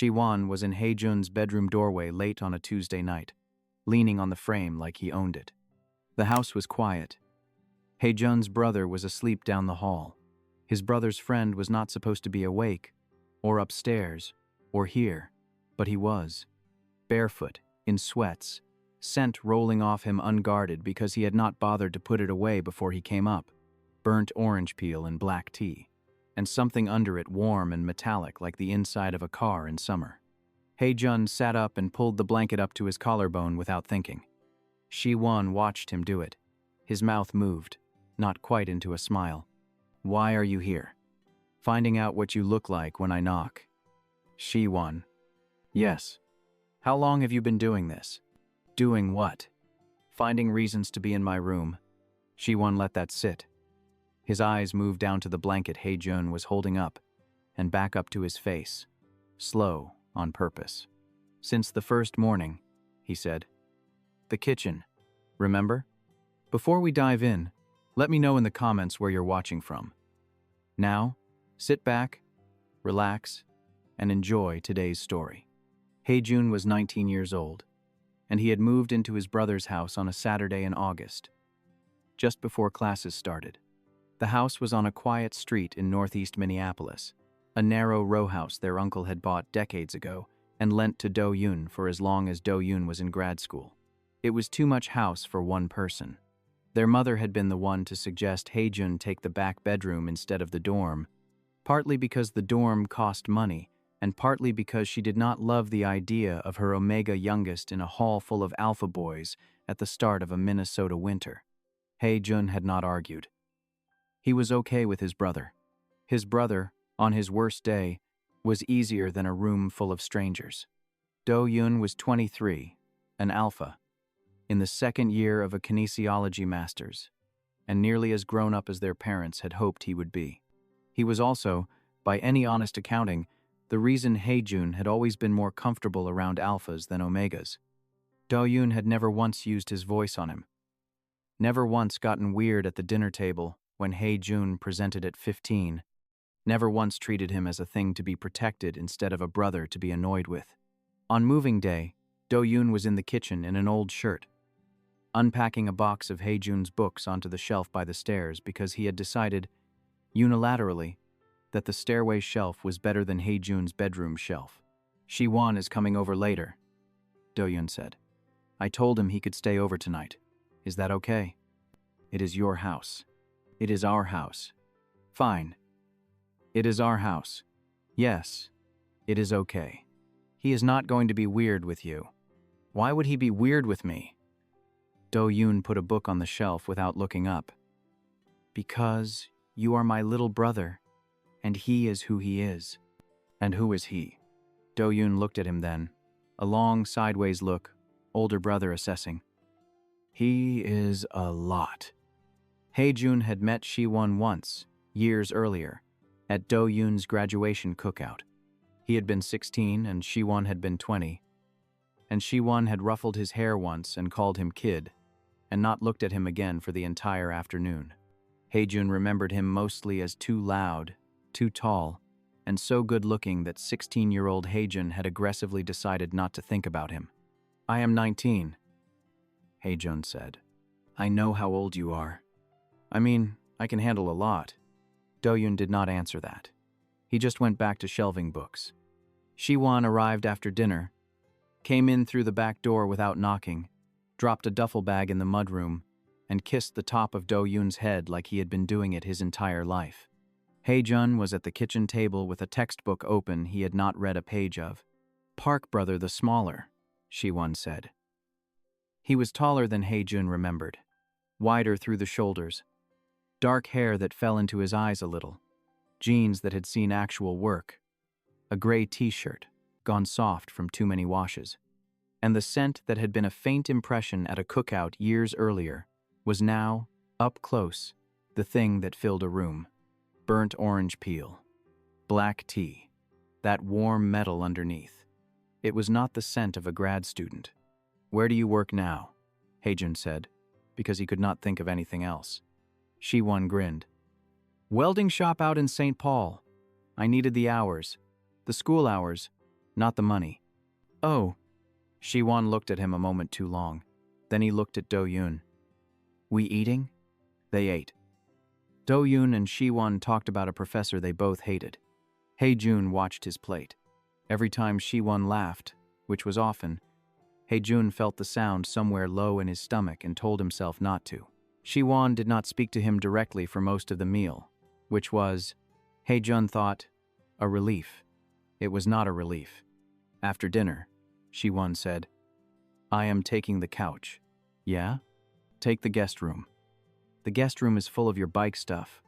Siwon was in Haejun's bedroom doorway late on a Tuesday night, leaning on the frame like he owned it. The house was quiet. Haejun's brother was asleep down the hall. His brother's friend was not supposed to be awake, or upstairs, or here, but he was. Barefoot, in sweats, scent rolling off him unguarded because he had not bothered to put it away before he came up, burnt orange peel and black tea, and something under it warm and metallic like the inside of a car in summer. Haejun sat up and pulled the blanket up to his collarbone without thinking. Siwon watched him do it. His mouth moved, not quite into a smile. "Why are you here?" "Finding out what you look like when I knock." Siwon. "Yes. How long have you been doing this?" "Doing what?" "Finding reasons to be in my room." Siwon let that sit. His eyes moved down to the blanket Haejun was holding up, and back up to his face. Slow, on purpose. "Since the first morning," he said. "The kitchen. Remember? Before we dive in, let me know in the comments where you're watching from. Now, sit back, relax, and enjoy today's story." Haejun was 19 years old, and he had moved into his brother's house on a Saturday in August, just before classes started. The house was on a quiet street in Northeast Minneapolis, a narrow rowhouse their uncle had bought decades ago and lent to Dohyun for as long as Dohyun was in grad school. It was too much house for one person. Their mother had been the one to suggest Haejun take the back bedroom instead of the dorm, partly because the dorm cost money, and partly because she did not love the idea of her Omega youngest in a hall full of alpha boys at the start of a Minnesota winter. Haejun had not argued. He was okay with his brother. His brother, on his worst day, was easier than a room full of strangers. Dohyun was 23, an alpha, in the second year of a kinesiology master's, and nearly as grown up as their parents had hoped he would be. He was also, by any honest accounting, the reason Haejun had always been more comfortable around alphas than omegas. Dohyun had never once used his voice on him, never once gotten weird at the dinner table when Haejun presented at 15, never once treated him as a thing to be protected instead of a brother to be annoyed with. On moving day, Dohyun was in the kitchen in an old shirt, unpacking a box of Haejun's books onto the shelf by the stairs because he had decided, unilaterally, that the stairway shelf was better than Haejun's bedroom shelf. "Siwon is coming over later," Dohyun said. "I told him he could stay over tonight. Is that okay?" "It is your house." "It is our house." "Fine. It is our house." "Yes, it is okay. He is not going to be weird with you." "Why would he be weird with me?" Dohyun put a book on the shelf without looking up. "Because you are my little brother, and he is who he is." "And who is he?" Dohyun looked at him then, a long sideways look, older brother assessing. "He is a lot." Haejun had met Siwon once, years earlier, at Dohyun's graduation cookout. He had been 16 and Siwon had been 20, and Siwon had ruffled his hair once and called him kid, and not looked at him again for the entire afternoon. Haejun remembered him mostly as too loud, too tall, and so good-looking that 16-year-old Haejun had aggressively decided not to think about him. "I am 19, Haejun said. "I know how old you are. I mean, I can handle a lot." Dohyun did not answer that. He just went back to shelving books. Siwon arrived after dinner, came in through the back door without knocking, dropped a duffel bag in the mudroom, and kissed the top of Dohyun's head like he had been doing it his entire life. Haejun was at the kitchen table with a textbook open he had not read a page of. "Park brother the smaller," Siwon said. He was taller than Haejun remembered, wider through the shoulders, dark hair that fell into his eyes a little, jeans that had seen actual work, a gray t-shirt, gone soft from too many washes, and the scent that had been a faint impression at a cookout years earlier was now, up close, the thing that filled a room. Burnt orange peel, black tea, that warm metal underneath. It was not the scent of a grad student. "Where do you work now?" Haejun said, because he could not think of anything else. Siwon grinned. "Welding shop out in St. Paul. I needed the hours. The school hours. not the money. Oh. Siwon looked at him a moment too long. Then he looked at Dohyun. We eating? They ate. Dohyun and Siwon talked about a professor they both hated. Haejun watched his plate. Every time Siwon laughed, which was often, Haejun felt the sound somewhere low in his stomach and told himself not to. Siwon did not speak to him directly for most of the meal, which was, Haejun thought, a relief. It was not a relief. After dinner, Siwon said, I am taking the couch. Yeah? Take the guest room. The guest room is full of your bike stuff.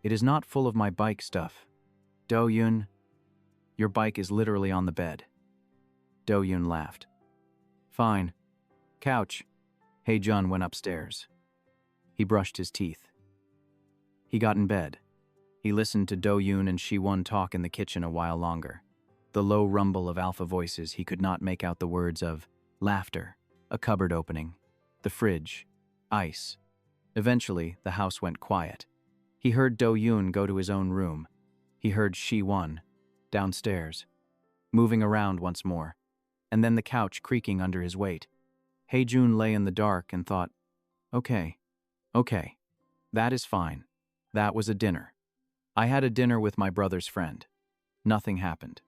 It is not full of my bike stuff. Dohyun, your bike is literally on the bed. Dohyun laughed. Fine. Couch. Haejun went upstairs. He brushed his teeth. He got in bed. He listened to Dohyun and Siwon talk in the kitchen a while longer. The low rumble of alpha voices, he could not make out the words of laughter, a cupboard opening, the fridge, ice. Eventually, the house went quiet. He heard Dohyun go to his own room. He heard Siwon, downstairs, moving around once more, and then the couch creaking under his weight. Haejun lay in the dark and thought, okay, that is fine. That was a dinner. I had a dinner with my brother's friend. Nothing happened.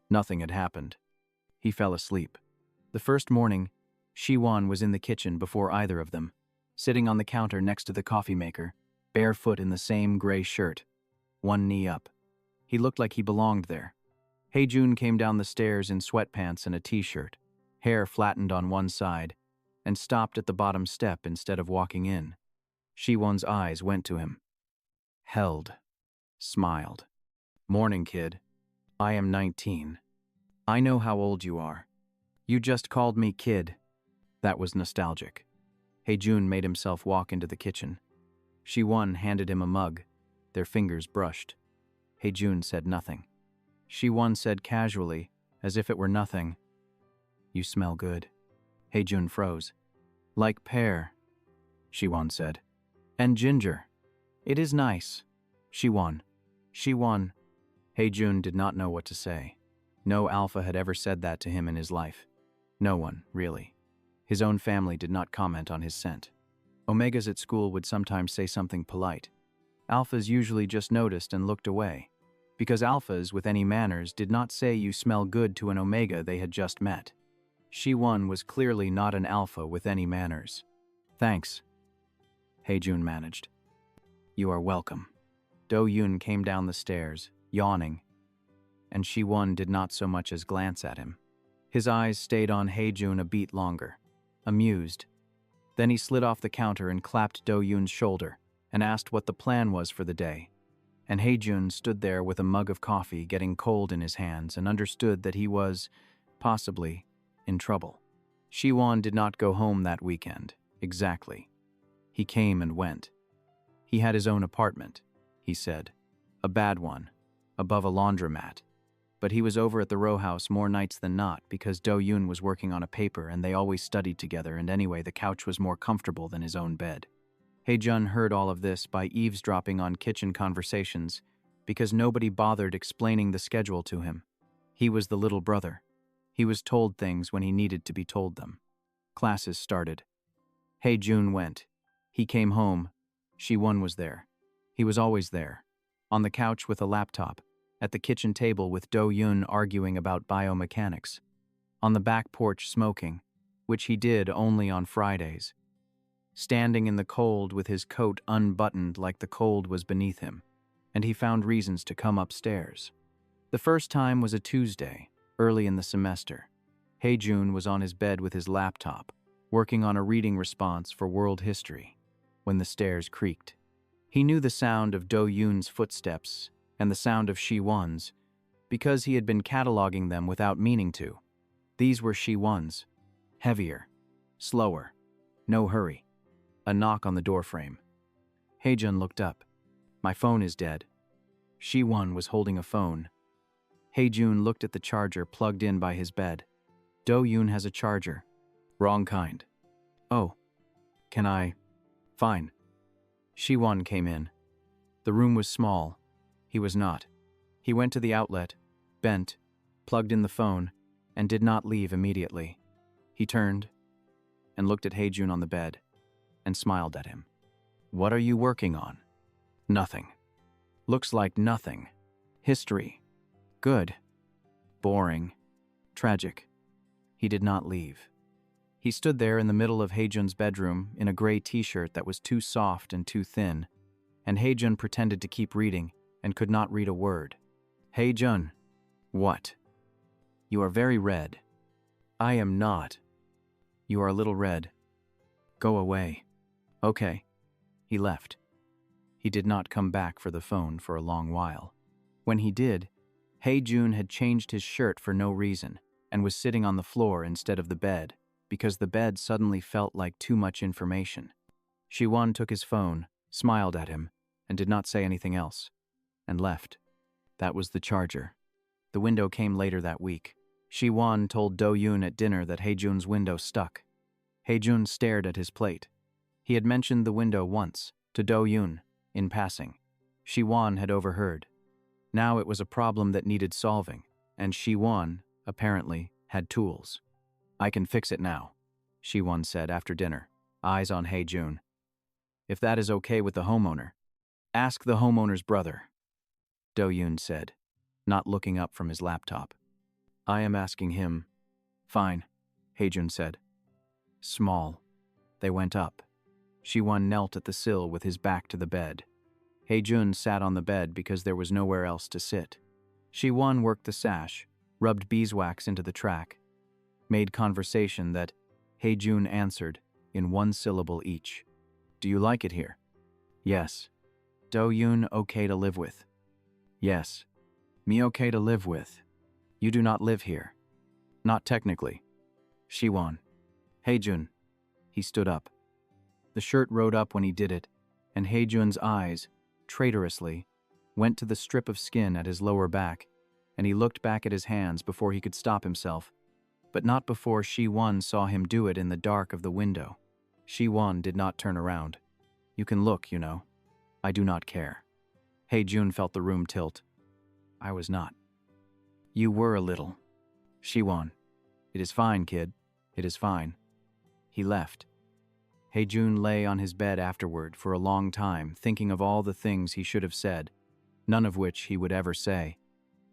Nothing had happened. He fell asleep. The first morning, Siwon was in the kitchen before either of them, sitting on the counter next to the coffee maker, barefoot in the same gray shirt, one knee up. He looked like he belonged there. Haejun came down the stairs in sweatpants and a t-shirt, hair flattened on one side, and stopped at the bottom step instead of walking in. Siwon's eyes went to him. Held. Smiled. Morning, kid. I am 19. I know how old you are. You just called me kid. That was nostalgic. Haejun made himself walk into the kitchen. Siwon handed him a mug. Their fingers brushed. Haejun said nothing. Siwon said casually, as if it were nothing, You smell good. Haejun froze. Like pear, Siwon said. And ginger. It is nice. Siwon. Haejun did not know what to say. No alpha had ever said that to him in his life. No one, really. His own family did not comment on his scent. Omegas at school would sometimes say something polite. Alphas usually just noticed and looked away, because alphas with any manners did not say you smell good to an omega they had just met. Siwon was clearly not an alpha with any manners. Thanks, Haejun managed. You are welcome. Dohyun came down the stairs, yawning, and Siwon did not so much as glance at him. His eyes stayed on Haejun a beat longer, amused. Then he slid off the counter and clapped Dohyun's shoulder and asked what the plan was for the day. And Haejun stood there with a mug of coffee getting cold in his hands and understood that he was, possibly, in trouble. Siwon did not go home that weekend, exactly. He came and went. He had his own apartment, he said. A bad one, above a laundromat. But he was over at the rowhouse more nights than not because Dohyun was working on a paper and they always studied together, and anyway the couch was more comfortable than his own bed. Haejun heard all of this by eavesdropping on kitchen conversations because nobody bothered explaining the schedule to him. He was the little brother. He was told things when he needed to be told them. Classes started. Haejun went. He came home. Siwon was there. He was always there. On the couch with a laptop. At the kitchen table with Dohyun arguing about biomechanics. On the back porch smoking, which he did only on Fridays. Standing in the cold with his coat unbuttoned like the cold was beneath him, and he found reasons to come upstairs. The first time was a Tuesday, early in the semester. Haejun was on his bed with his laptop, working on a reading response for world history, when the stairs creaked. He knew the sound of Dohyun's footsteps and the sound of Siwon's, because he had been cataloging them without meaning to. These were Siwon's. Heavier. Slower. No hurry. A knock on the doorframe. Haejun looked up. My phone is dead. Siwon was holding a phone. Haejun looked at the charger plugged in by his bed. Dohyun has a charger. Wrong kind. Oh. Can I? Fine. Siwon came in. The room was small. He was not. He went to the outlet, bent, plugged in the phone, and did not leave immediately. He turned and looked at Haejun on the bed and smiled at him. "What are you working on?" "Nothing." "Looks like nothing. History. Good. Boring. Tragic." He did not leave. He stood there in the middle of Haejun's bedroom in a gray t-shirt that was too soft and too thin, and Haejun pretended to keep reading and could not read a word. "Haejun." "What?" "You are very red." "I am not." "You are a little red." "Go away." "Okay." He left. He did not come back for the phone for a long while. When he did, Haejun had changed his shirt for no reason and was sitting on the floor instead of the bed because the bed suddenly felt like too much information. Siwon took his phone, smiled at him, and did not say anything else, and left. That was the charger. The window came later that week. Siwon told Dohyun at dinner that Haejun's window stuck. Haejun stared at his plate. He had mentioned the window once, to Dohyun, in passing. Siwon had overheard. Now it was a problem that needed solving, and Siwon, apparently, had tools. "I can fix it now," Siwon said after dinner, eyes on Haejun. "If that is okay with the homeowner." "Ask the homeowner's brother," Dohyun said, not looking up from his laptop. "I am asking him." "Fine," Haejun said. Small. They went up. Siwon knelt at the sill with his back to the bed. Haejun sat on the bed because there was nowhere else to sit. Siwon worked the sash, rubbed beeswax into the track, made conversation that Haejun answered in one syllable each. "Do you like it here?" "Yes." "Dohyun okay to live with?" "Yes." "Me okay to live with?" "You do not live here." "Not technically." Siwon. "Haejun." He stood up. The shirt rode up when he did it, and Haejun's eyes, traitorously, went to the strip of skin at his lower back, and he looked back at his hands before he could stop himself, but not before Siwon saw him do it in the dark of the window. Siwon did not turn around. "You can look, you know. I do not care." Haejun felt the room tilt. "I was not." "You were a little." Siwon. "It is fine, kid. It is fine." He left. Haejun lay on his bed afterward for a long time, thinking of all the things he should have said, none of which he would ever say,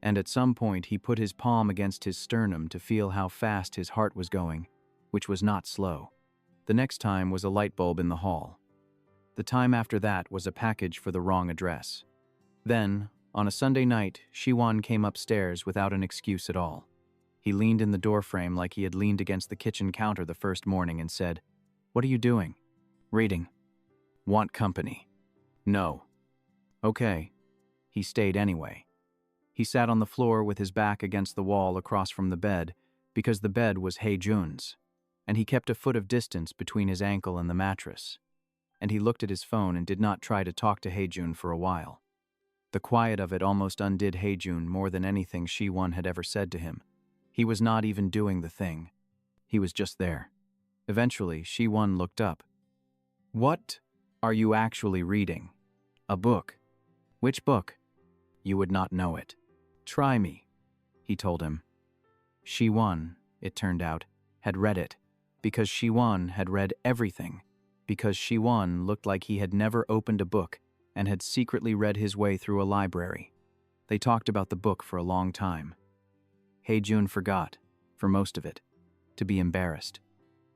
and at some point he put his palm against his sternum to feel how fast his heart was going, which was not slow. The next time was a light bulb in the hall. The time after that was a package for the wrong address. Then, on a Sunday night, Siwon came upstairs without an excuse at all. He leaned in the doorframe like he had leaned against the kitchen counter the first morning and said, "What are you doing?" "Reading." "Want company?" "No." "Okay." He stayed anyway. He sat on the floor with his back against the wall across from the bed, because the bed was Haejun's, and he kept a foot of distance between his ankle and the mattress. And he looked at his phone and did not try to talk to Haejun for a while. The quiet of it almost undid Haejun more than anything Siwon had ever said to him. He was not even doing the thing. He was just there. Eventually, Siwon looked up. "What are you actually reading?" "A book." "Which book?" "You would not know it." "Try me," he told him. Siwon, it turned out, had read it, because Siwon had read everything, because Siwon looked like he had never opened a book and had secretly read his way through a library. They talked about the book for a long time. Haejun forgot, for most of it, to be embarrassed.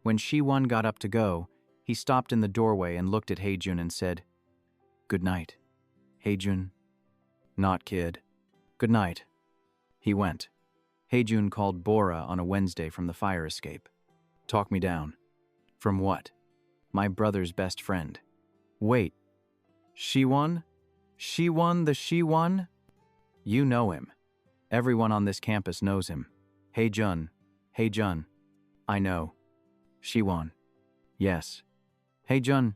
When Siwon got up to go, he stopped in the doorway and looked at Haejun and said, "Good night." Haejun. "Not, kid. Good night." He went. Haejun called Bora on a Wednesday from the fire escape. "Talk me down." "From what?" "My brother's best friend." "Wait. Siwon? Siwon the Siwon?" "You know him. Everyone on this campus knows him. Haejun. Haejun." "I know." Siwon. "Yes." Haejun.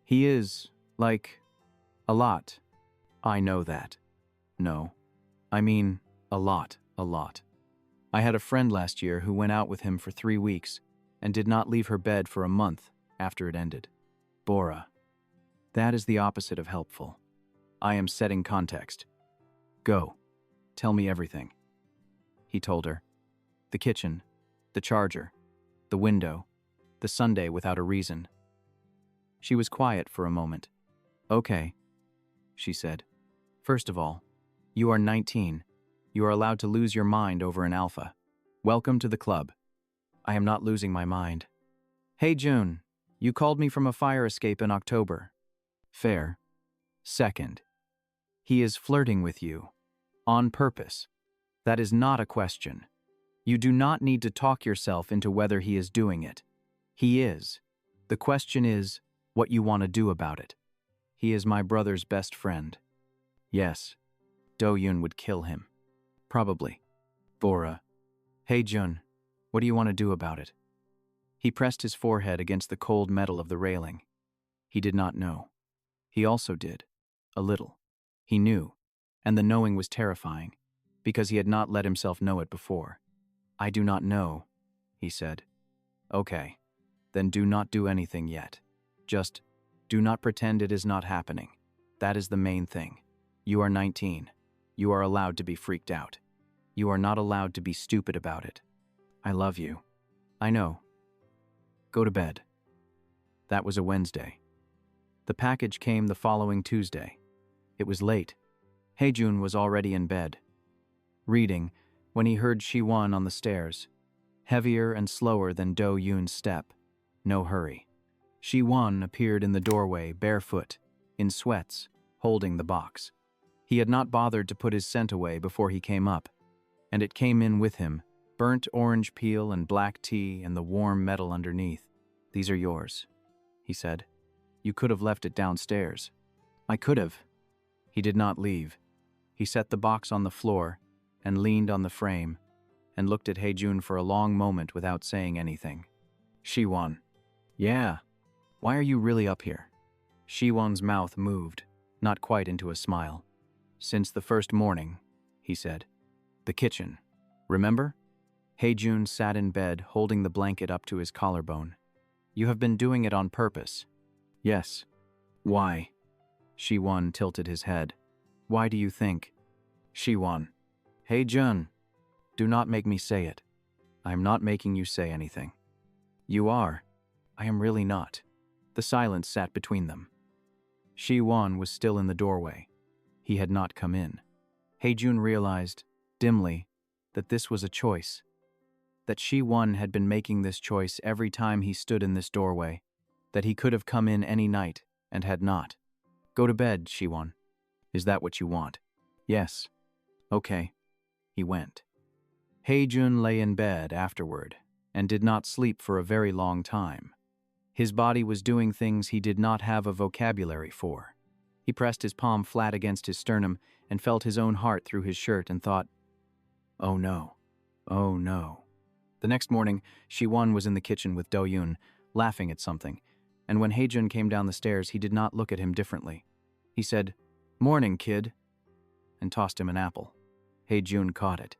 "He is, like, a lot." "I know that." "No. I mean, a lot. I had a friend last year who went out with him for 3 weeks and did not leave her bed for a month after it ended." Bora. "That is the opposite of helpful. I am setting context. Go. Tell me everything." he told her. The kitchen, the charger, the window, the Sunday without a reason. She was quiet for a moment. Okay, she said. First of all, you are 19. You are allowed to lose your mind over an alpha. Welcome to the club. I am not losing my mind. Haejun, you called me from a fire escape in October. Fair. Second, he is flirting with you. On purpose. That is not a question. You do not need to talk yourself into whether he is doing it. He is. The question is what you want to do about it. He is my brother's best friend. Yes. Dohyun would kill him. Probably. Bora. Haejun, what do you want to do about it? He pressed his forehead against the cold metal of the railing. He did not know. He also did. A little. He knew. And the knowing was terrifying, because he had not let himself know it before. I do not know, he said. Okay. Then do not do anything yet. Just do not pretend it is not happening. That is the main thing. You are 19. You are allowed to be freaked out. You are not allowed to be stupid about it. I love you. I know. Go to bed. That was a Wednesday. The package came the following Tuesday. It was late. Haejun was already in bed, reading, when he heard Siwon on the stairs, heavier and slower than Dohyun's step. No hurry. Siwon appeared in the doorway, barefoot, in sweats, holding the box. He had not bothered to put his scent away before he came up, and it came in with him, burnt orange peel and black tea and the warm metal underneath. These are yours, he said. You could have left it downstairs. I could have. He did not leave. He set the box on the floor and leaned on the frame and looked at Haejun for a long moment without saying anything. Siwon. Yeah. Why are you really up here? Siwon's mouth moved, not quite into a smile. Since the first morning, he said. The kitchen. Remember? Haejun sat in bed, holding the blanket up to his collarbone. You have been doing it on purpose. Yes. Why? Siwon tilted his head. Why do you think? Siwon. Haejun. Do not make me say it. I am not making you say anything. You are. I am really not. The silence sat between them. Siwon was still in the doorway. He had not come in. Haejun realized, dimly, that this was a choice. That Siwon had been making this choice every time he stood in this doorway. That he could have come in any night, and had not. Go to bed, Siwon. Is that what you want? Yes. Okay. He went. Haejun lay in bed afterward, and did not sleep for a very long time. His body was doing things he did not have a vocabulary for. He pressed his palm flat against his sternum and felt his own heart through his shirt and thought, oh no, oh no. The next morning, Siwon was in the kitchen with Dohyun, laughing at something, and when Haejun came down the stairs, he did not look at him differently. He said, Morning, kid, and tossed him an apple. Haejun caught it.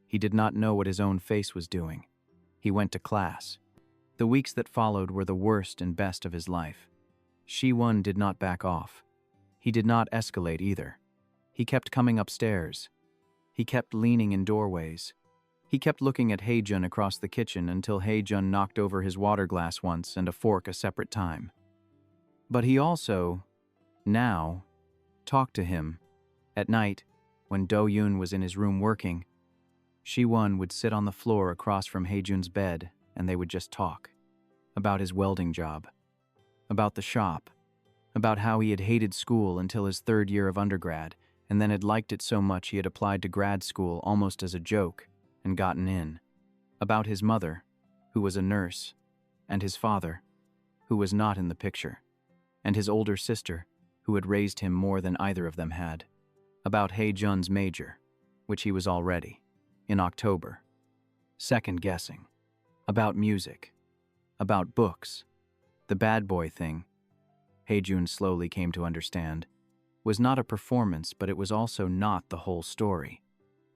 He did not know what his own face was doing. He went to class. The weeks that followed were the worst and best of his life. Siwon did not back off. He did not escalate either. He kept coming upstairs. He kept leaning in doorways. He kept looking at Haejun across the kitchen until Haejun knocked over his water glass once and a fork a separate time. But he also, now, talked to him. At night, when Dohyun was in his room working, Siwon would sit on the floor across from Haejun's bed and they would just talk. About his welding job. About the shop. About how he had hated school until his third year of undergrad and then had liked it so much he had applied to grad school almost as a joke and gotten in. About his mother, who was a nurse, and his father, who was not in the picture, and his older sister, who had raised him more than either of them had. About Haejun's major, which he was already, in October. Second guessing. About music. About books. The bad boy thing, Haejun slowly came to understand, was not a performance, but it was also not the whole story.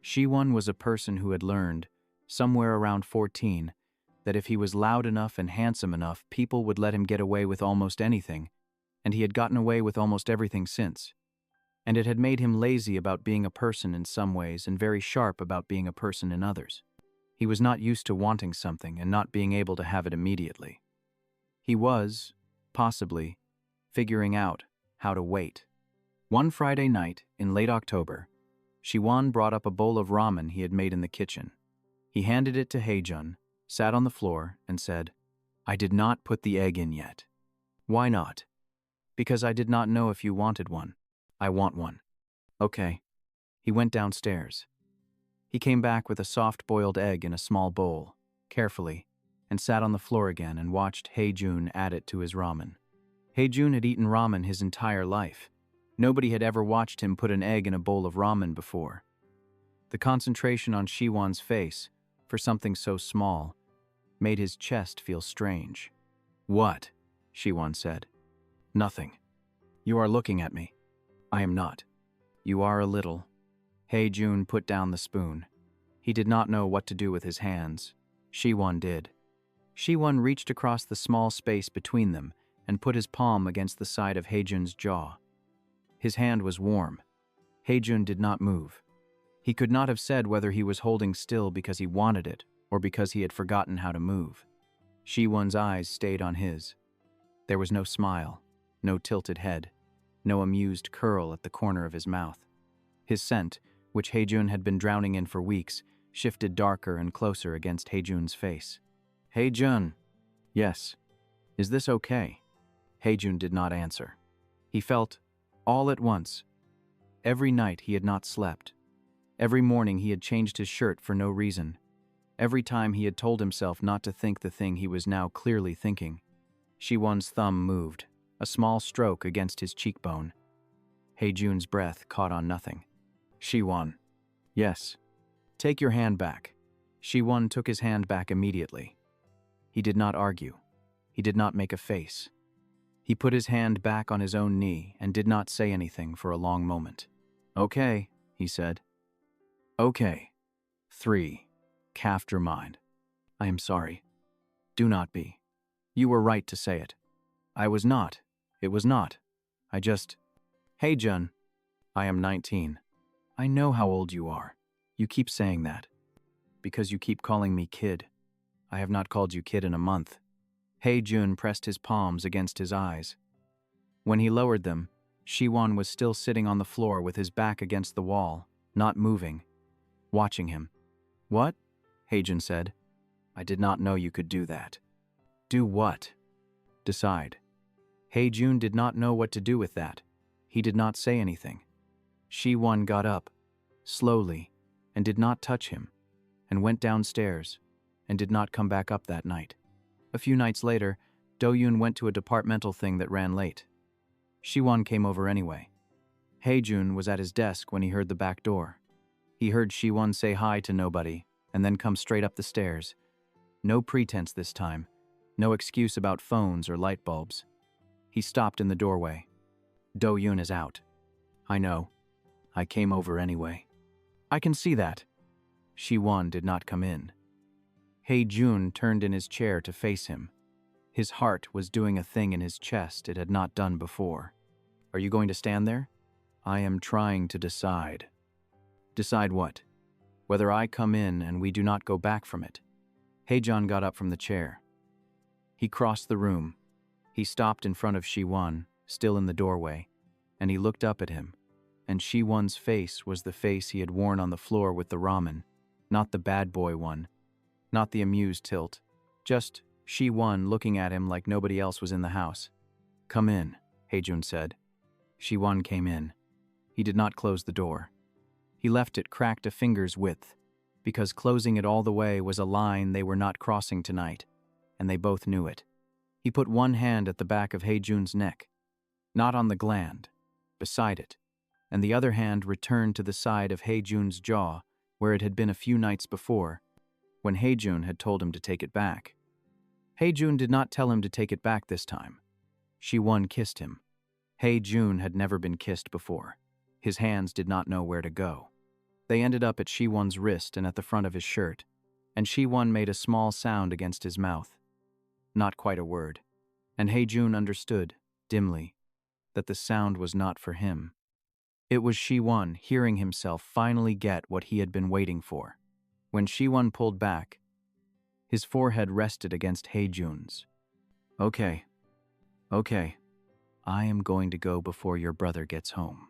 Siwon was a person who had learned, somewhere around 14, that if he was loud enough and handsome enough, people would let him get away with almost anything, and he had gotten away with almost everything since. and it had made him lazy about being a person in some ways and very sharp about being a person in others. He was not used to wanting something and not being able to have it immediately. He was, possibly, figuring out how to wait. One Friday night, in late October, Siwon brought up a bowl of ramen he had made in the kitchen. He handed it to Haejun, sat on the floor, and said, "I did not put the egg in yet." "Why not?" "Because I did not know if you wanted one." "I want one." "Okay." He went downstairs. He came back with a soft-boiled egg in a small bowl, carefully, and sat on the floor again and watched Haejun add it to his ramen. Haejun had eaten ramen his entire life. Nobody had ever watched him put an egg in a bowl of ramen before. The concentration on Siwon's face, for something so small, made his chest feel strange. "What?" Siwon said. "Nothing." "You are looking at me." "I am not." "You are a little." Haejun put down the spoon. He did not know what to do with his hands. Siwon did. Siwon reached across the small space between them and put his palm against the side of Haejun's jaw. His hand was warm. Haejun did not move. He could not have said whether he was holding still because he wanted it or because he had forgotten how to move. Siwon's eyes stayed on his. There was no smile, no tilted head, no amused curl at the corner of his mouth. His scent, which Haejun had been drowning in for weeks, shifted darker and closer against Haejun's face. "Haejun." "Yes." "Is this okay?" Haejun did not answer. He felt, all at once, every night he had not slept. Every morning he had changed his shirt for no reason. Every time he had told himself not to think the thing he was now clearly thinking. Siwon's thumb moved, a small stroke against his cheekbone. Haejun's breath caught on nothing. "Siwon." "Yes." "Take your hand back." Siwon took his hand back immediately. He did not argue. He did not make a face. He put his hand back on his own knee and did not say anything for a long moment. "Okay," he said. "Okay. 3. Calf your mind. I am sorry. Do not be. You were right to say it. I was not. It was not. I just... Haejun." "I am 19. I know how old you are. You keep saying that. Because you keep calling me kid. I have not called you kid in a month." Haejun pressed his palms against his eyes. When he lowered them, Siwon was still sitting on the floor with his back against the wall, not moving, watching him. "What?" Haejun said. "I did not know you could do that." "Do what?" "Decide." Haejun did not know what to do with that. He did not say anything. Siwon got up, slowly, and did not touch him, and went downstairs, and did not come back up that night. A few nights later, Dohyun went to a departmental thing that ran late. Siwon came over anyway. Haejun was at his desk when he heard the back door. He heard Siwon say hi to nobody, and then come straight up the stairs. No pretense this time, no excuse about phones or light bulbs. He stopped in the doorway. "Dohyun is out." "I know. I came over anyway." "I can see that." Siwon did not come in. Haejun turned in his chair to face him. His heart was doing a thing in his chest it had not done before. "Are you going to stand there?" "I am trying to decide." "Decide what?" "Whether I come in and we do not go back from it." Haejun got up from the chair. He crossed the room. He stopped in front of Siwon, still in the doorway, and he looked up at him. And Siwon's face was the face he had worn on the floor with the ramen, not the bad boy one, not the amused tilt, just Siwon looking at him like nobody else was in the house. "Come in," Haejun said. Siwon came in. He did not close the door. He left it cracked a finger's width, because closing it all the way was a line they were not crossing tonight, and they both knew it. He put one hand at the back of Haejun's neck, not on the gland, beside it, and the other hand returned to the side of Haejun's jaw, where it had been a few nights before, when Haejun had told him to take it back. Haejun did not tell him to take it back this time. Siwon kissed him. Haejun had never been kissed before. His hands did not know where to go. They ended up at Siwon's wrist and at the front of his shirt, and Siwon made a small sound against his mouth. Not quite a word, and Haejun understood, dimly, that the sound was not for him. It was Siwon hearing himself finally get what he had been waiting for. When Siwon pulled back, his forehead rested against Haejun's. Okay. I am going to go before your brother gets home.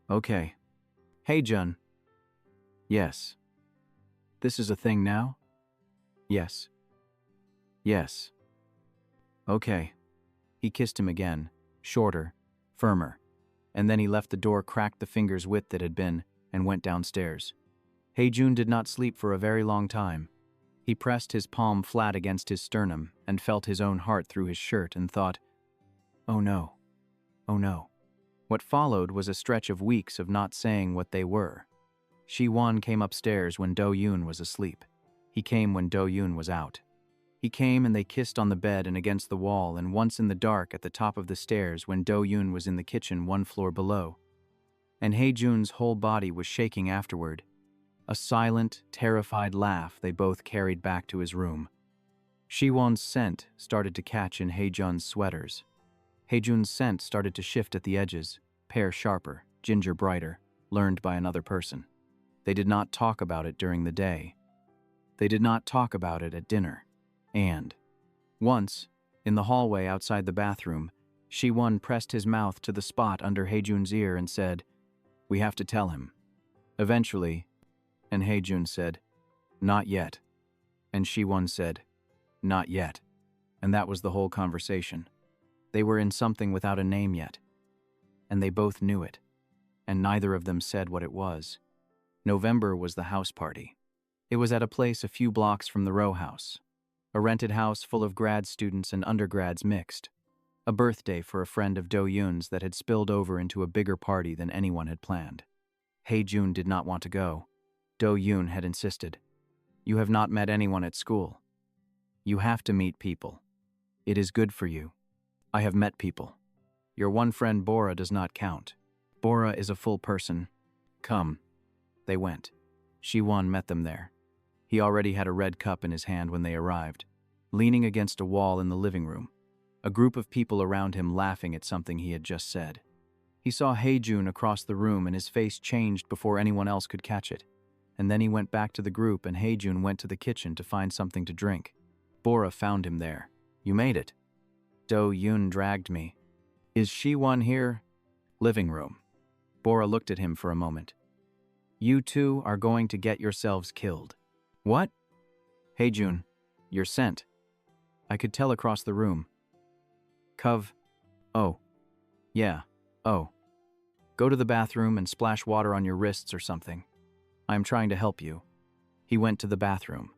Okay. Haejun. Yes. This is a thing now? Yes. Okay. He kissed him again, shorter, firmer, and then he left the door cracked the finger's width it had been and went downstairs. Haejun did not sleep for a very long time. He pressed his palm flat against his sternum and felt his own heart through his shirt and thought, oh no. What followed was a stretch of weeks of not saying what they were. Siwon came upstairs when Dohyun was asleep. He came when Dohyun was out. He came and they kissed on the bed and against the wall and once in the dark at the top of the stairs when Dohyun was in the kitchen 1 floor below. And Haejun's whole body was shaking afterward. A silent, terrified laugh they both carried back to his room. Siwon's scent started to catch in Haejun's sweaters. Haejun's scent started to shift at the edges, pear sharper, ginger brighter, learned by another person. They did not talk about it during the day. They did not talk about it at dinner. And once, in the hallway outside the bathroom, Siwon pressed his mouth to the spot under Haejun's ear and said, "We have to tell him." Eventually, and Haejun said, "Not yet." And Siwon said, "Not yet." And that was the whole conversation. They were in something without a name yet. And they both knew it. And neither of them said what it was. November was the house party. It was at a place a few blocks from the rowhouse. A rented house full of grad students and undergrads mixed. A birthday for a friend of Dohyun's that had spilled over into a bigger party than anyone had planned. Haejun did not want to go. Dohyun had insisted. "You have not met anyone at school. You have to meet people. It is good for you. I have met people. Your one friend Bora does not count. Bora is a full person. Come." They went. Siwon met them there. He already had a red cup in his hand when they arrived, leaning against a wall in the living room, a group of people around him laughing at something he had just said. He saw Haejun across the room and his face changed before anyone else could catch it. And then he went back to the group and Haejun went to the kitchen to find something to drink. Bora found him there. "You made it." "Dohyun dragged me." "Is Siwon here?" "Living room." Bora looked at him for a moment. "You two are going to get yourselves killed." "What?" "Haejun, you're sent." I could tell across the room. "Cov. Oh. Yeah. Oh. Go to the bathroom and splash water on your wrists or something. I am trying to help you." He went to the bathroom.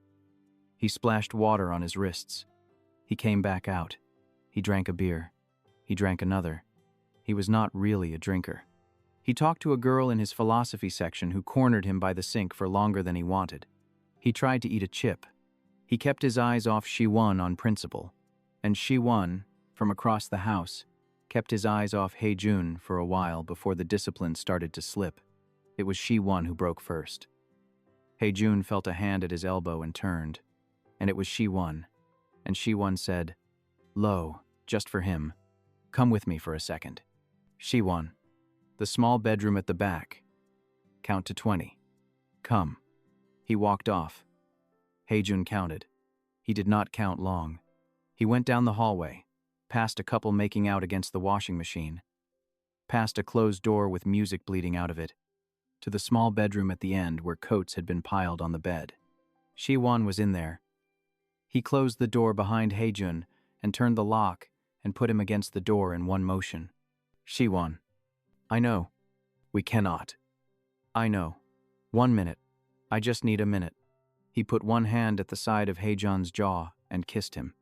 He splashed water on his wrists. He came back out. He drank a beer. He drank another. He was not really a drinker. He talked to a girl in his philosophy section who cornered him by the sink for longer than he wanted. He tried to eat a chip. He kept his eyes off Siwon on principle. And Siwon, from across the house, kept his eyes off Haejun for a while before the discipline started to slip. It was Siwon who broke first. Haejun felt a hand at his elbow and turned. And it was Siwon. And Siwon said, "Lo, just for him. Come with me for a second." "Siwon. The small bedroom at the back. Count to 20. Come." He walked off. Haejun counted. He did not count long. He went down the hallway, past a couple making out against the washing machine, past a closed door with music bleeding out of it, to the small bedroom at the end where coats had been piled on the bed. Siwon was in there. He closed the door behind Haejun and turned the lock and put him against the door in one motion. "Siwon. I know. We cannot. I know. 1 minute. I just need a minute." He put one hand at the side of Haejun's jaw and kissed him.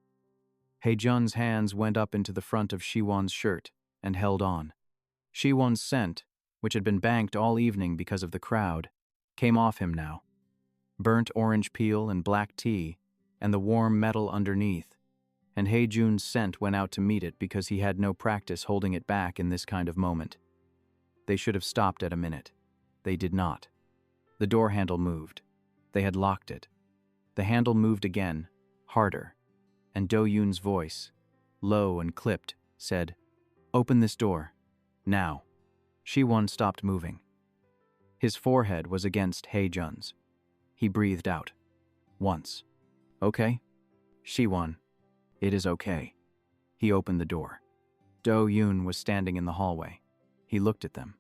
Haejun's hands went up into the front of Siwon's shirt and held on. Siwon's scent, which had been banked all evening because of the crowd, came off him now. Burnt orange peel and black tea, and the warm metal underneath. And Haejun's scent went out to meet it because he had no practice holding it back in this kind of moment. They should have stopped at a minute. They did not. The door handle moved. They had locked it. The handle moved again, harder, and Dohyun's voice, low and clipped, said, "Open this door. Now." Siwon stopped moving. His forehead was against Haejun's. He breathed out. Once. Okay? Siwon. It is okay. He opened the door. Dohyun was standing in the hallway. He looked at them.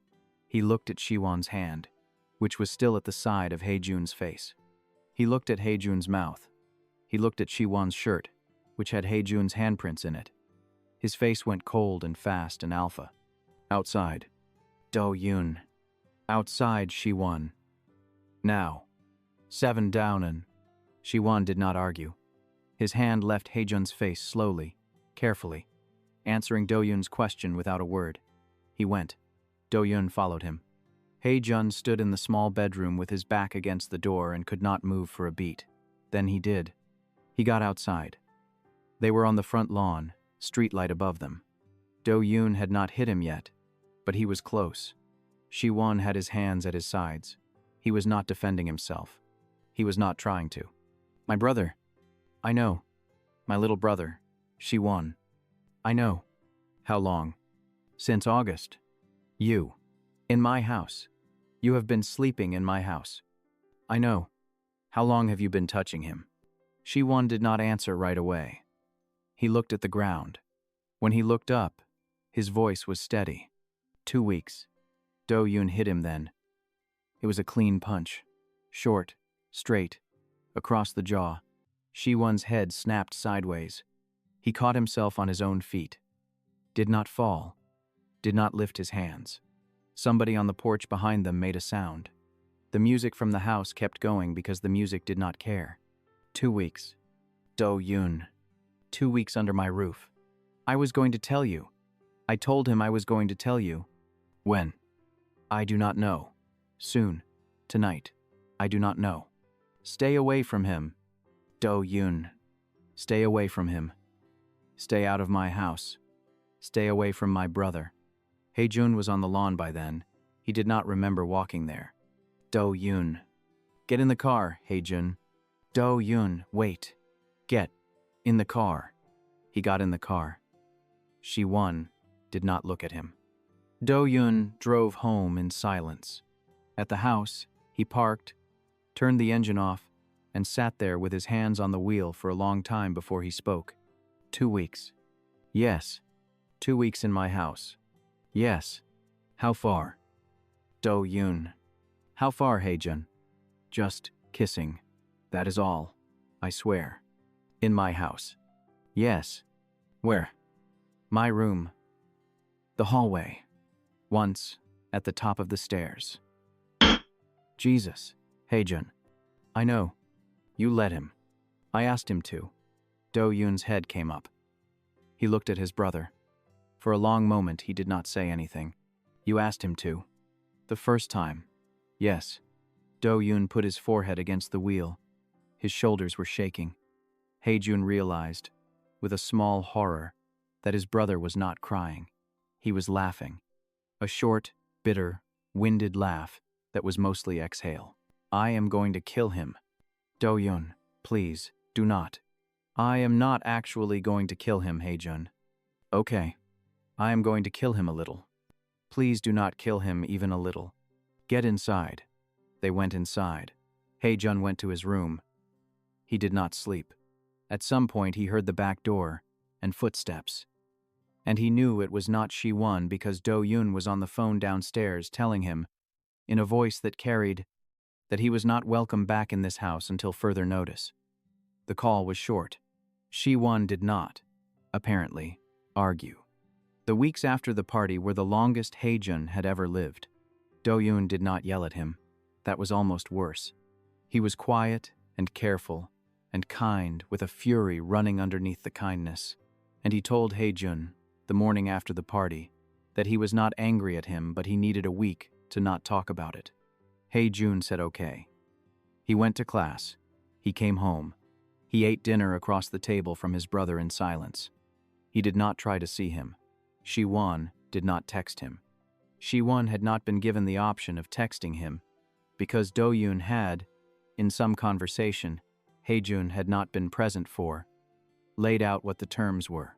He looked at Siwon's hand, which was still at the side of Haejun's face. He looked at Haejun's mouth. He looked at Siwon's shirt, which had Haejun's handprints in it. His face went cold and fast and alpha. Outside. Dohyun. Outside, Siwon. Now. 7 down and... Siwon did not argue. His hand left Haejun's face slowly, carefully, answering Dohyun's question without a word. He went. Dohyun followed him. Haejun stood in the small bedroom with his back against the door and could not move for a beat. Then he did. He got outside. They were on the front lawn, streetlight above them. Dohyun had not hit him yet, but he was close. Siwon had his hands at his sides. He was not defending himself. He was not trying to. My brother. I know. My little brother. Siwon. I know. How long? Since August. You. In my house. You have been sleeping in my house. I know. How long have you been touching him? Siwon did not answer right away. He looked at the ground. When he looked up, his voice was steady. 2 weeks. Dohyun hit him then. It was a clean punch. Short, straight, across the jaw. Siwon's head snapped sideways. He caught himself on his own feet. Did not fall. Did not lift his hands. Somebody on the porch behind them made a sound. The music from the house kept going because the music did not care. 2 weeks. Dohyun. 2 weeks under my roof. I was going to tell you. I told him I was going to tell you. When? I do not know. Soon. Tonight. I do not know. Stay away from him. Dohyun. Stay away from him. Stay out of my house. Stay away from my brother. Haejun was on the lawn by then. He did not remember walking there. Dohyun. Get in the car, Haejun. Dohyun, wait. Get in the car. He got in the car. Siwon did not look at him. Dohyun drove home in silence. At the house, he parked, turned the engine off, and sat there with his hands on the wheel for a long time before he spoke. 2 weeks. Yes. 2 weeks in my house. Yes. How far? Dohyun. How far, Haejun? Just kissing. That is all. I swear. In my house. Yes. Where? My room. The hallway. Once, at the top of the stairs. Jesus. Haejun. I know. You let him. I asked him to. Dohyun's head came up. He looked at his brother. For a long moment he did not say anything. You asked him to. The first time. Yes. Dohyun put his forehead against the wheel. His shoulders were shaking. Haejun realized, with a small horror, that his brother was not crying. He was laughing. A short, bitter, winded laugh that was mostly exhale. I am going to kill him. Dohyun, please, do not. I am not actually going to kill him, Haejun. Okay. I am going to kill him a little. Please do not kill him even a little. Get inside. They went inside. Haejun went to his room. He did not sleep. At some point he heard the back door and footsteps. And he knew it was not Siwon because Dohyun was on the phone downstairs telling him, in a voice that carried, that he was not welcome back in this house until further notice. The call was short. Siwon did not, apparently, argue. The weeks after the party were the longest Haejun had ever lived. Dohyun did not yell at him. That was almost worse. He was quiet and careful and kind with a fury running underneath the kindness. And he told Haejun, the morning after the party, that he was not angry at him but he needed a week to not talk about it. Haejun said okay. He went to class. He came home. He ate dinner across the table from his brother in silence. He did not try to see him. Siwon did not text him. Siwon had not been given the option of texting him because Dohyun had, in some conversation Haejun had not been present for, laid out what the terms were.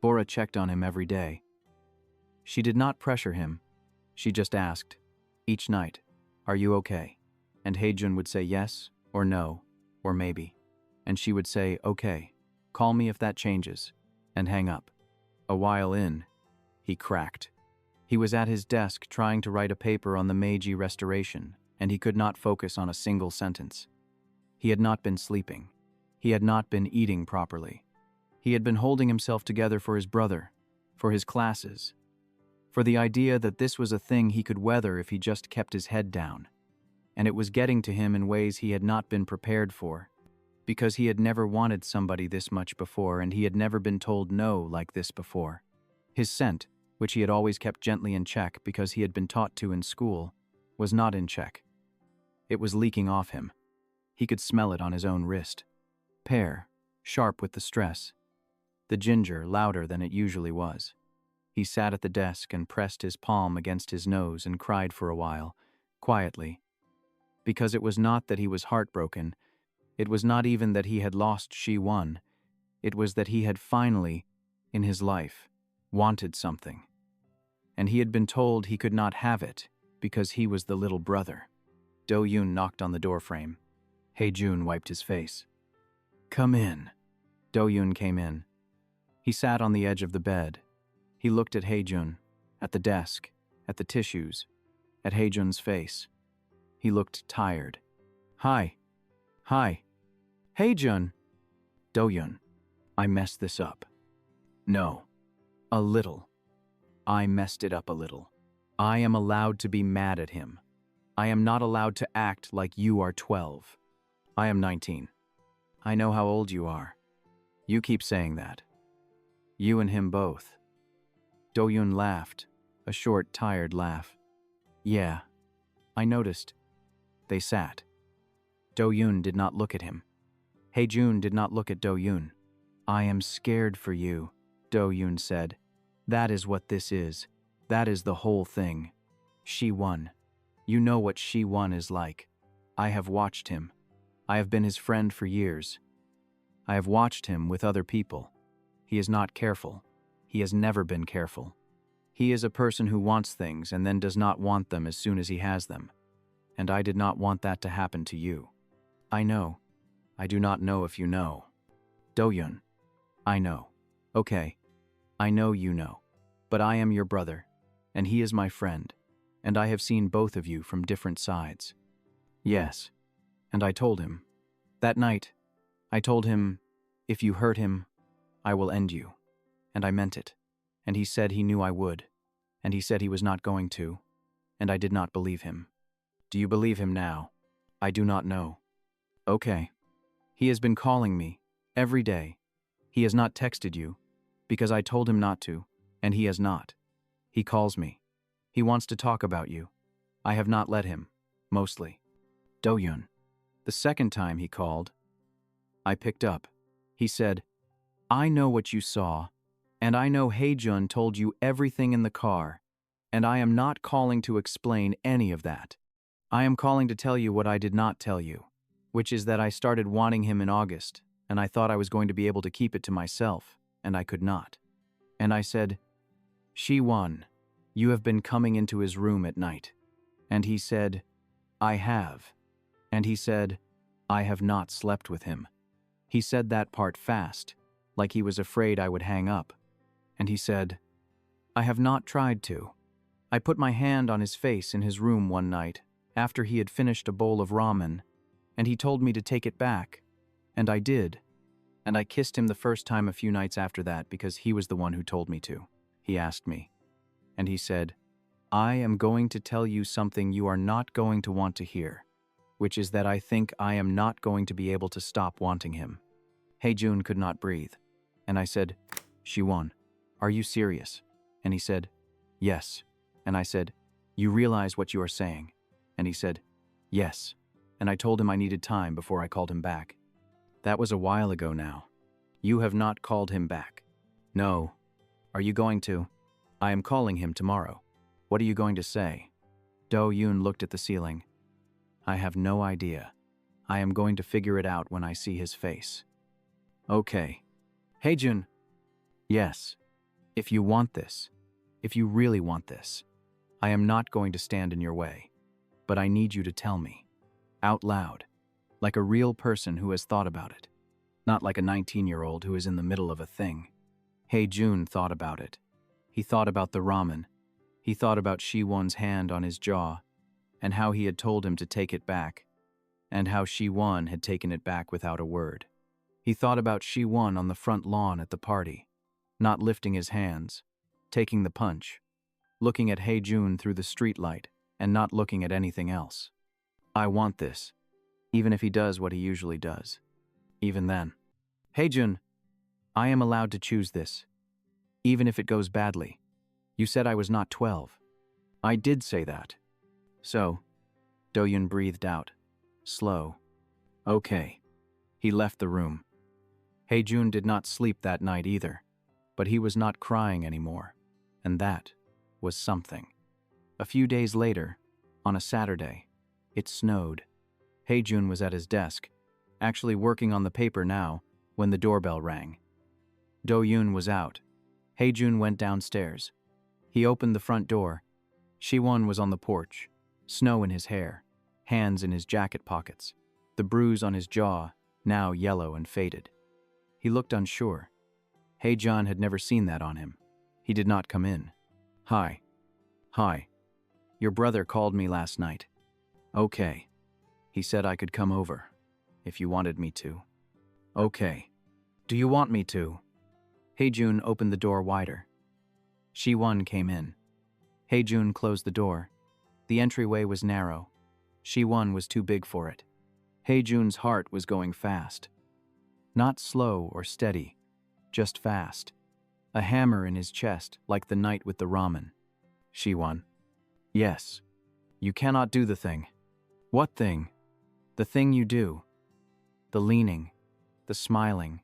Bora checked on him every day. She did not pressure him. She just asked, each night, "Are you okay?" And Haejun would say yes, or no, or maybe. And she would say, "Okay, call me if that changes," and hang up. A while in, he cracked. He was at his desk trying to write a paper on the Meiji Restoration, and he could not focus on a single sentence. He had not been sleeping. He had not been eating properly. He had been holding himself together for his brother, for his classes, for the idea that this was a thing he could weather if he just kept his head down. And it was getting to him in ways he had not been prepared for, because he had never wanted somebody this much before, and he had never been told no like this before. His scent, which he had always kept gently in check because he had been taught to in school, was not in check. It was leaking off him. He could smell it on his own wrist. Pear, sharp with the stress. The ginger louder than it usually was. He sat at the desk and pressed his palm against his nose and cried for a while, quietly. Because it was not that he was heartbroken. It was not even that he had lost Siwon. It was that he had finally, in his life, wanted something. And he had been told he could not have it because he was the little brother. Dohyun knocked on the doorframe. Haejun wiped his face. "Come in." Dohyun came in. He sat on the edge of the bed. He looked at Haejun, at the desk, at the tissues, at Haejun's face. He looked tired. Hi. Haejun. Dohyun, I messed this up. No. A little. I messed it up a little. I am allowed to be mad at him. I am not allowed to act like you are 12. I am 19. I know how old you are. You keep saying that. You and him both. Dohyun laughed, a short, tired laugh. Yeah, I noticed. They sat. Dohyun did not look at him. Haejun did not look at Dohyun. I am scared for you, Dohyun said. That is what this is. That is the whole thing. Siwon. You know what Siwon is like. I have watched him. I have been his friend for years. I have watched him with other people. He is not careful. He has never been careful. He is a person who wants things and then does not want them as soon as he has them. And I did not want that to happen to you. I know. I do not know if you know. Dohyun. I know. Okay. I know you know. But I am your brother, and he is my friend, and I have seen both of you from different sides. Yes. And I told him. That night, I told him, if you hurt him, I will end you. And I meant it. And he said he knew I would. And he said he was not going to. And I did not believe him. Do you believe him now? I do not know. Okay. He has been calling me, every day. He has not texted you, because I told him not to, and he has not. He calls me. He wants to talk about you. I have not let him, mostly. Dohyun. The second time he called, I picked up. He said, I know what you saw, and I know Haejun told you everything in the car, and I am not calling to explain any of that. I am calling to tell you what I did not tell you, which is that I started wanting him in August, and I thought I was going to be able to keep it to myself, and I could not. And I said, Siwon, you have been coming into his room at night. And he said, I have. And he said, I have not slept with him. He said that part fast, like he was afraid I would hang up. And he said, I have not tried to. I put my hand on his face in his room one night, after he had finished a bowl of ramen, and he told me to take it back. And I did. And I kissed him the first time a few nights after that because he was the one who told me to. He asked me. And he said, I am going to tell you something you are not going to want to hear, which is that I think I am not going to be able to stop wanting him. Haejun could not breathe. And I said, Siwon, are you serious? And he said, yes. And I said, you realize what you are saying? And he said, yes. And I told him I needed time before I called him back. That was a while ago now. You have not called him back. No. Are you going to? I am calling him tomorrow. What are you going to say? Dohyun looked at the ceiling. I have no idea. I am going to figure it out when I see his face. Okay. Haejun. Yes. If you want this, if you really want this, I am not going to stand in your way, but I need you to tell me, out loud, like a real person who has thought about it, not like a 19-year-old who is in the middle of a thing. Haejun thought about it. He thought about the ramen. He thought about Siwon's hand on his jaw, and how he had told him to take it back, and how Siwon had taken it back without a word. He thought about Siwon on the front lawn at the party, not lifting his hands, taking the punch, looking at Haejun through the streetlight, and not looking at anything else. I want this, even if he does what he usually does. Even then. Haejun, I am allowed to choose this, even if it goes badly. You said I was not 12. I did say that. So, Dohyun breathed out, slow. Okay. He left the room. Haejun did not sleep that night either, but he was not crying anymore, and that was something. A few days later, on a Saturday, it snowed. Haejun was at his desk, actually working on the paper now, when the doorbell rang. Dohyun was out. Haejun went downstairs. He opened the front door. Siwon was on the porch, snow in his hair, hands in his jacket pockets, the bruise on his jaw, now yellow and faded. He looked unsure. Haejun had never seen that on him. He did not come in. Hi. Hi. Your brother called me last night. Okay. He said I could come over, if you wanted me to. Okay. Do you want me to? Haejun opened the door wider. Siwon came in. Haejun closed the door. The entryway was narrow. Siwon was too big for it. Haejun's heart was going fast. Not slow or steady, just fast. A hammer in his chest, like the night with the ramen. Siwon. Yes. You cannot do the thing. What thing? The thing you do. The leaning, the smiling,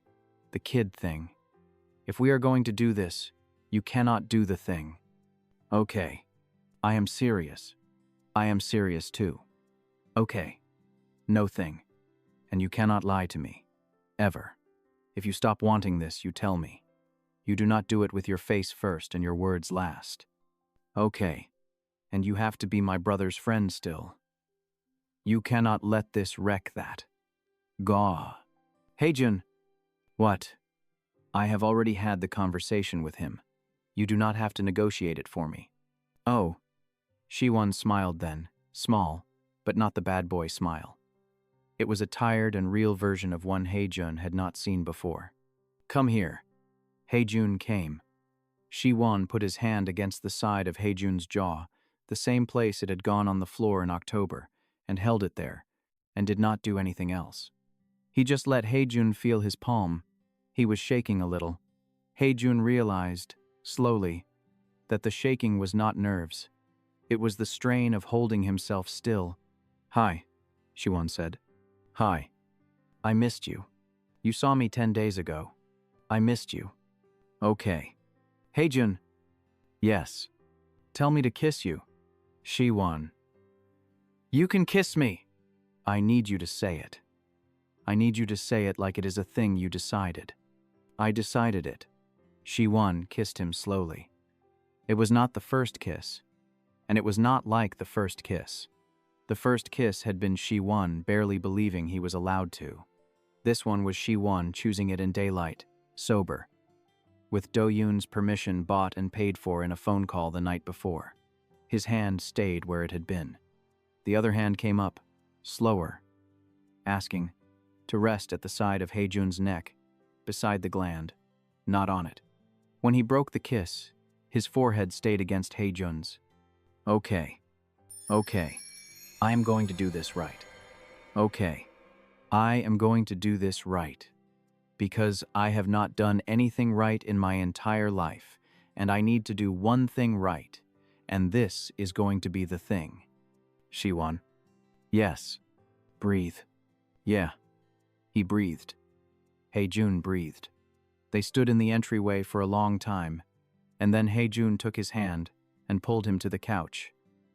the kid thing. If we are going to do this, you cannot do the thing. Okay. I am serious. I am serious too. Okay. No thing. And you cannot lie to me. Ever. If you stop wanting this, you tell me. You do not do it with your face first and your words last. Okay. And you have to be my brother's friend still. You cannot let this wreck that. Gaw. Haejun. What? I have already had the conversation with him. You do not have to negotiate it for me. Oh. Siwon smiled then, small, but not the bad boy smile. It was a tired and real version of one Haejun had not seen before. Come here. Haejun came. Siwon put his hand against the side of Haejun's jaw, the same place it had gone on the floor in October, and held it there, and did not do anything else. He just let Haejun feel his palm. He was shaking a little. Haejun realized, slowly, that the shaking was not nerves. It was the strain of holding himself still. Hi, Siwon said. Hi. I missed you. You saw me 10 days ago. I missed you. Okay. Haejun. Yes. Tell me to kiss you. Siwon. You can kiss me. I need you to say it. I need you to say it like it is a thing you decided. I decided it. Siwon kissed him slowly. It was not the first kiss, and it was not like the first kiss. The first kiss had been Siwon barely believing he was allowed to. This one was Siwon choosing it in daylight, sober, with Dohyun's permission bought and paid for in a phone call the night before. His hand stayed where it had been. The other hand came up, slower, asking, to rest at the side of Haejun's neck, beside the gland, not on it. When he broke the kiss, his forehead stayed against Haejun's. Okay. Okay. I am going to do this right. Okay. I am going to do this right. Because I have not done anything right in my entire life, and I need to do one thing right, and this is going to be the thing. Siwon. Yes. Breathe. Yeah. He breathed. Haejun breathed. They stood in the entryway for a long time, and then Haejun took his hand and pulled him to the couch,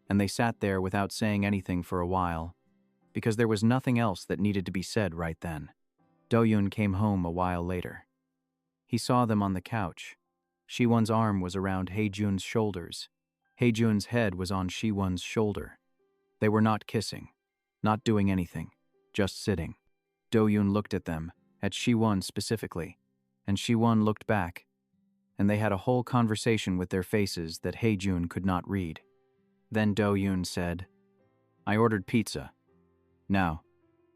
and they sat there without saying anything for a while, because there was nothing else that needed to be said right then. Dohyun came home a while later. He saw them on the couch. Siwon's arm was around Haejun's shoulders. Haejun's head was on Siwon's shoulder. They were not kissing, not doing anything, just sitting. Dohyun looked at them, at Siwon specifically, and Siwon looked back, and they had a whole conversation with their faces that Haejun could not read. Then Dohyun said, "I ordered pizza." "Now."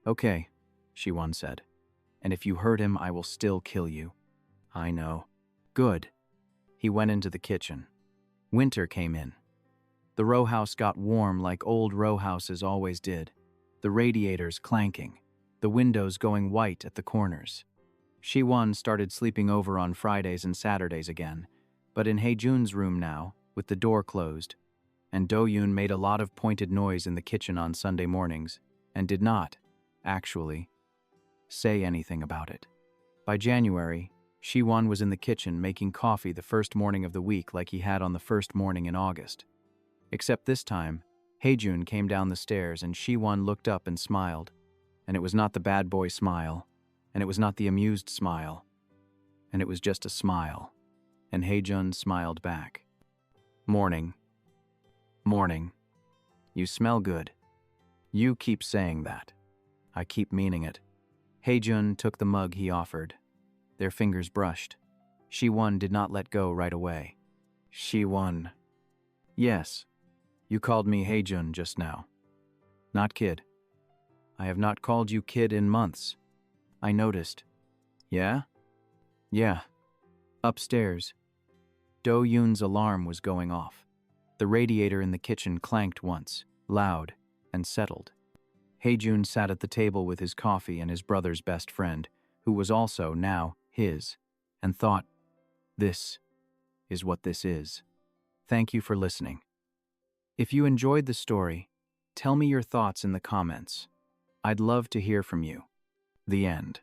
"Okay," Siwon said. "And if you hurt him, I will still kill you." "I know." "Good." He went into the kitchen. Winter came in. The rowhouse got warm like old rowhouses always did, the radiators clanking, the windows going white at the corners. Siwon started sleeping over on Fridays and Saturdays again, but in Haejun's room now, with the door closed, and Dohyun made a lot of pointed noise in the kitchen on Sunday mornings, and did not, actually, say anything about it. By January, Siwon was in the kitchen making coffee the first morning of the week like he had on the first morning in August. Except this time, Haejun came down the stairs and Siwon looked up and smiled. And it was not the bad boy smile, and it was not the amused smile, and it was just a smile. And Haejun smiled back. "Morning. Morning. You smell good. You keep saying that. I keep meaning it." Haejun took the mug he offered. Their fingers brushed. Siwon did not let go right away. "Siwon." "Yes. You called me Haejun just now. Not kid. I have not called you kid in months. I noticed." "Yeah?" "Yeah." Upstairs. Dohyun's alarm was going off. The radiator in the kitchen clanked once, loud, and settled. Haejun sat at the table with his coffee and his brother's best friend, who was also, now, his, and thought, "This is what this is." Thank you for listening. If you enjoyed the story, tell me your thoughts in the comments. I'd love to hear from you. The end.